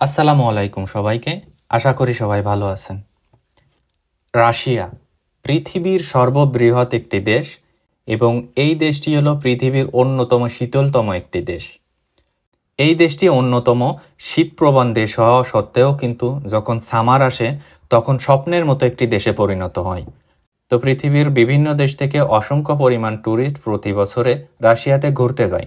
আসসালামু আলাইকুম সবাইকে। আশা করি সবাই ভালো আছেন। রাশিয়া পৃথিবীর সর্ববৃহৎ একটি দেশ এবং এই দেশটি হলো পৃথিবীর অন্যতম শীতলতম একটি দেশ। এই দেশটি অন্যতম শীতপ্রবণ দেশ হওয়া সত্ত্বেও কিন্তু যখন সামার আসে তখন স্বপ্নের মতো একটি দেশে পরিণত হয়। তো পৃথিবীর বিভিন্ন দেশ থেকে অসংখ্য পরিমাণ ট্যুরিস্ট প্রতি বছরে রাশিয়াতে ঘুরতে যায়।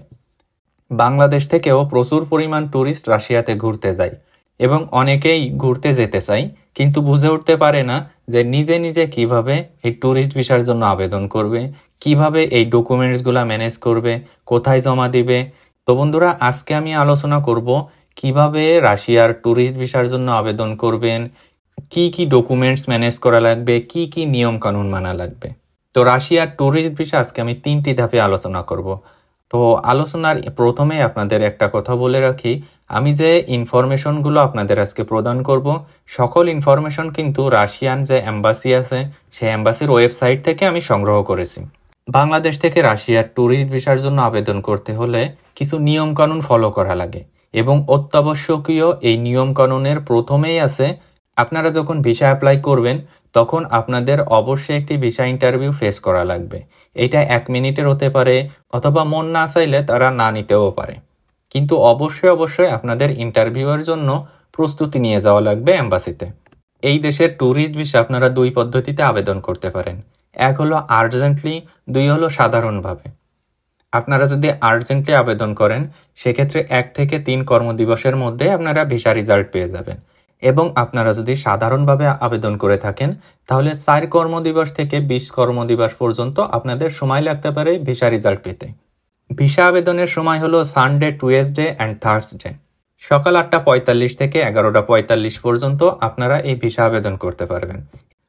বাংলাদেশ থেকেও প্রচুর পরিমাণ ট্যুরিস্ট রাশিয়াতে ঘুরতে যায় এবং অনেকেই ঘুরতে যেতে চায়, কিন্তু বুঝে উঠতে পারে না যে নিজে নিজে কিভাবে এই ট্যুরিস্ট ভিসার জন্য আবেদন করবে, কিভাবে এই ডকুমেন্টসগুলো ম্যানেজ করবে, কোথায় জমা দিবে। তো বন্ধুরা, আজকে আমি আলোচনা করব কিভাবে রাশিয়ার ট্যুরিস্ট ভিসার জন্য আবেদন করবেন, কি কি ডকুমেন্টস ম্যানেজ করা লাগবে, কি কি নিয়ম কানুন মানা লাগবে। তো রাশিয়ার ট্যুরিস্ট ভিসা আজকে আমি 3টি ধাপে আলোচনা করব। তো আলোচনার প্রথমে আপনাদের একটা কথা বলে রাখি, আমি যে ইনফরমেশনগুলো আপনাদের আজকে প্রদান করব সকল ইনফরমেশন কিন্তু রাশিয়ান যে এম্বাসি আছে সেই এম্বাসির ওয়েবসাইট থেকে আমি সংগ্রহ করেছি। বাংলাদেশ থেকে রাশিয়ার ট্যুরিস্ট ভিসার জন্য আবেদন করতে হলে কিছু নিয়ম কানুন ফলো করা লাগে এবং অত্যাবশ্যকীয় এই নিয়ম কানুনের প্রথমেই আছে, আপনারা যখন ভিসা অ্যাপ্লাই করবেন তখন আপনাদের অবশ্যই একটি ভিসা ইন্টারভিউ ফেস করা লাগবে। এটা 1 মিনিটের হতে পারে অথবা মন না চাইলে তারা না নিতেও পারে, কিন্তু অবশ্যই আপনাদের ইন্টারভিউয়ের জন্য প্রস্তুতি নিয়ে যাওয়া লাগবে এম্বাসিতে। এই দেশের ট্যুরিস্ট ভিসা আপনারা 2 পদ্ধতিতে আবেদন করতে পারেন। এক হলো আর্জেন্টলি, 2 হলো সাধারণভাবে। আপনারা যদি আর্জেন্টলি আবেদন করেন সেক্ষেত্রে 1 থেকে 3 কর্মদিবসের মধ্যে আপনারা ভিসা রেজাল্ট পেয়ে যাবেন, এবং আপনারা যদি সাধারণভাবে আবেদন করে থাকেন তাহলে 4 কর্মদিবস থেকে 20 কর্মদিবস পর্যন্ত আপনাদের সময় লাগতে পারে ভিসা রেজাল্ট পেতে। ভিসা আবেদনের সময় হলো সানডে, টুয়েসডে অ্যান্ড থার্সডে, সকাল 8:45 থেকে 11:45 পর্যন্ত আপনারা এই ভিসা আবেদন করতে পারবেন।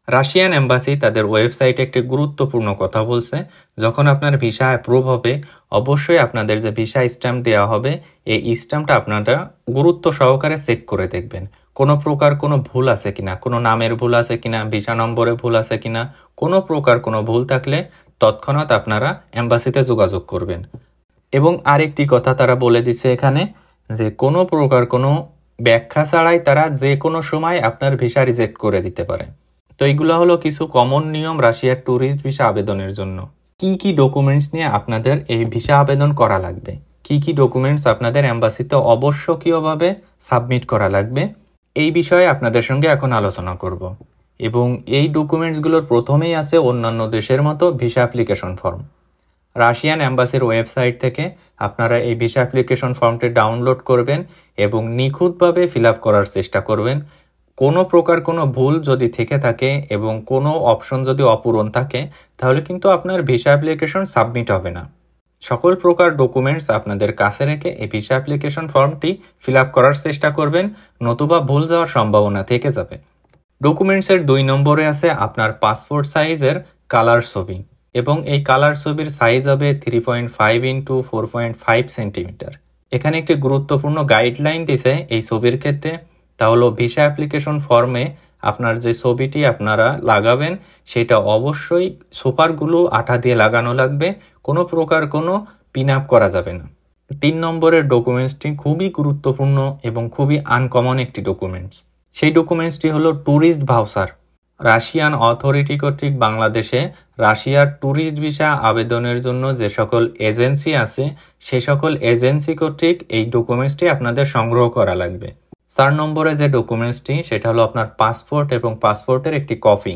রাশিয়ান এম্বাসি তাদের ওয়েবসাইটে একটি গুরুত্বপূর্ণ কথা বলছে, যখন আপনার ভিসা অ্যাপ্রুভ হবে অবশ্যই আপনাদের যে ভিসা স্ট্যাম্প দেওয়া হবে এই স্ট্যাম্পটা আপনারা গুরুত্ব সহকারে চেক করে দেখবেন কোনো প্রকার কোনো ভুল আছে কিনা, কোনো নামের ভুল আছে কিনা, ভিসা নম্বরে ভুল আছে কিনা। কোনো প্রকার কোনো ভুল থাকলে তৎক্ষণাৎ আপনারা এম্বাসিতে যোগাযোগ করবেন। এবং আরেকটি কথা তারা বলে দিছে এখানে যে কোনো প্রকার কোনো ব্যাখ্যা ছাড়াই তারা যে কোনো সময় আপনার ভিসা রিজেক্ট করে দিতে পারে। তো এইগুলো হলো কিছু কমন নিয়ম রাশিয়ার ট্যুরিস্ট ভিসা আবেদনের জন্য। কি কি ডকুমেন্টস নিয়ে আপনাদের এই ভিসা আবেদন করা লাগবে, কি কি ডকুমেন্টস আপনাদের এম্বাসিতে অবশ্যকীয়ভাবে সাবমিট করা লাগবে, এই বিষয়ে আপনাদের সঙ্গে এখন আলোচনা করব। এবং এই ডকুমেন্টসগুলোর প্রথমেই আছে অন্যান্য দেশের মতো ভিসা অ্যাপ্লিকেশন ফর্ম। রাশিয়ান এম্বাসির ওয়েবসাইট থেকে আপনারা এই ভিসা অ্যাপ্লিকেশন ফর্মটি ডাউনলোড করবেন এবং নিখুঁতভাবে ফিল আপ করার চেষ্টা করবেন। কোনো প্রকার কোনো ভুল যদি থেকে থাকে এবং কোনো অপশন যদি অপূরণ থাকে তাহলে কিন্তু আপনার ভিসা অ্যাপ্লিকেশন সাবমিট হবে না। সকল প্রকার ডকুমেন্টস আপনাদের কাছে রেখে এই ভিসা অ্যাপ্লিকেশন ফর্মটি ফিল আপ করার চেষ্টা করবেন, নতুবা ভুল যাওয়ার সম্ভাবনা থেকে যাবে। ডকুমেন্টসের 2 নম্বরে আছে আপনার পাসপোর্ট সাইজের কালার ছবি, এবং এই কালার ছবির সাইজ হবে 3.5 ইন্টু 4.5 সেন্টিমিটার। এখানে একটি গুরুত্বপূর্ণ গাইডলাইন দিছে এই ছবির ক্ষেত্রে, তা হলো ভিসা অ্যাপ্লিকেশন ফর্মে আপনার যে ছবিটি আপনারা লাগাবেন সেটা অবশ্যই সুপারগুলো আঠা দিয়ে লাগানো লাগবে, কোনো প্রকার কোনো পিন আপ করা যাবে না। 3 নম্বরের ডকুমেন্টসটি খুবই গুরুত্বপূর্ণ এবং খুবই আনকমন একটি ডকুমেন্টস। সেই ডকুমেন্টসটি হলো ট্যুরিস্ট ভাউচার। রাশিয়ান অথরিটি কর্তৃক বাংলাদেশে রাশিয়ার ট্যুরিস্ট ভিসা আবেদনের জন্য যে সকল এজেন্সি আছে সে সকল এজেন্সি কর্তৃক এই ডকুমেন্টসটি আপনাদের সংগ্রহ করা লাগবে। 4 নম্বরে যে ডকুমেন্টসটি সেটা হলো আপনার পাসপোর্ট এবং পাসপোর্টের একটি কপি।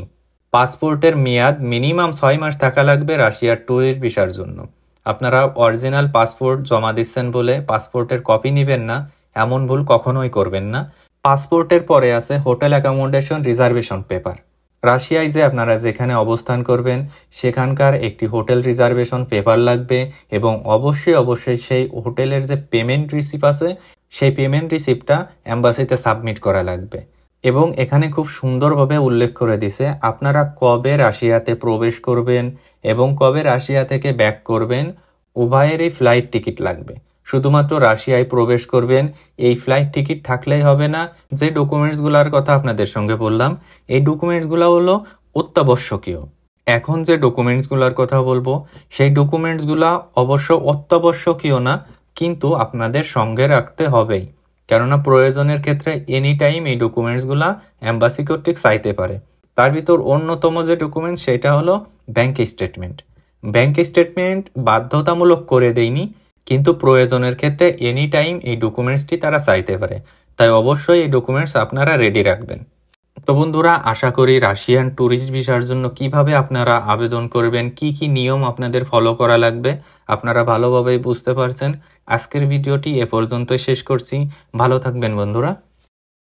পাসপোর্টের মেয়াদ মিনিমাম 6 মাস থাকা লাগবে রাশিয়ার ট্যুরিস্ট ভিসার জন্য। আপনারা অরিজিনাল পাসপোর্ট জমা দিচ্ছেন বলে পাসপোর্টের কপি নেবেন না, এমন ভুল কখনোই করবেন না। পাসপোর্টের পরে আছে হোটেল অ্যাকোমোডেশন রিজার্ভেশন পেপার। রাশিয়ায় যে আপনারা যেখানে অবস্থান করবেন সেখানকার একটি হোটেল রিজার্ভেশন পেপার লাগবে, এবং অবশ্যই সেই হোটেলের যে পেমেন্ট রিসিপ্ট আছে সেই পেমেন্ট রিসিপ্টটা এম্বাসিতে সাবমিট করা লাগবে। এবং এখানে খুব সুন্দরভাবে উল্লেখ করে দিছে আপনারা কবে রাশিয়াতে প্রবেশ করবেন এবং কবে রাশিয়া থেকে ব্যাক করবেন, উভয়েরই ফ্লাইট টিকিট লাগবে। শুধুমাত্র রাশিয়ায় প্রবেশ করবেন এই ফ্লাইট টিকিট থাকলেই হবে না। যে ডকুমেন্টসগুলোর কথা আপনাদের সঙ্গে বললাম এই ডকুমেন্টসগুলো হলো অত্যাবশ্যকীয়। এখন যে ডকুমেন্টসগুলোর কথা বলবো সেই ডকুমেন্টসগুলো অবশ্য অত্যাবশ্যকীয় না, কিন্তু আপনাদের সঙ্গে রাখতে হবেই। কেননা প্রয়োজনের ক্ষেত্রে এনি টাইম এই ডকুমেন্টসগুলা এম্বাসি কর্তৃক চাইতে পারে। তার ভিতর অন্যতম যে ডকুমেন্ট সেটা হলো ব্যাংক স্টেটমেন্ট। ব্যাংক স্টেটমেন্ট বাধ্যতামূলক করে দেয়নি, কিন্তু প্রয়োজনের ক্ষেত্রে এনি টাইম এই ডকুমেন্টসটি তারা চাইতে পারে। তাই অবশ্যই এই ডকুমেন্টস আপনারা রেডি রাখবেন। তো বন্ধুরা, আশা করি রাশিয়ান ট্যুরিস্ট ভিসার জন্য কিভাবে আপনারা আবেদন করবেন, কি কি নিয়ম আপনাদের ফলো করা লাগবে আপনারা ভালোভাবেই বুঝতে পারছেন। আজকের ভিডিওটি এ পর্যন্তই শেষ করছি। ভালো থাকবেন বন্ধুরা।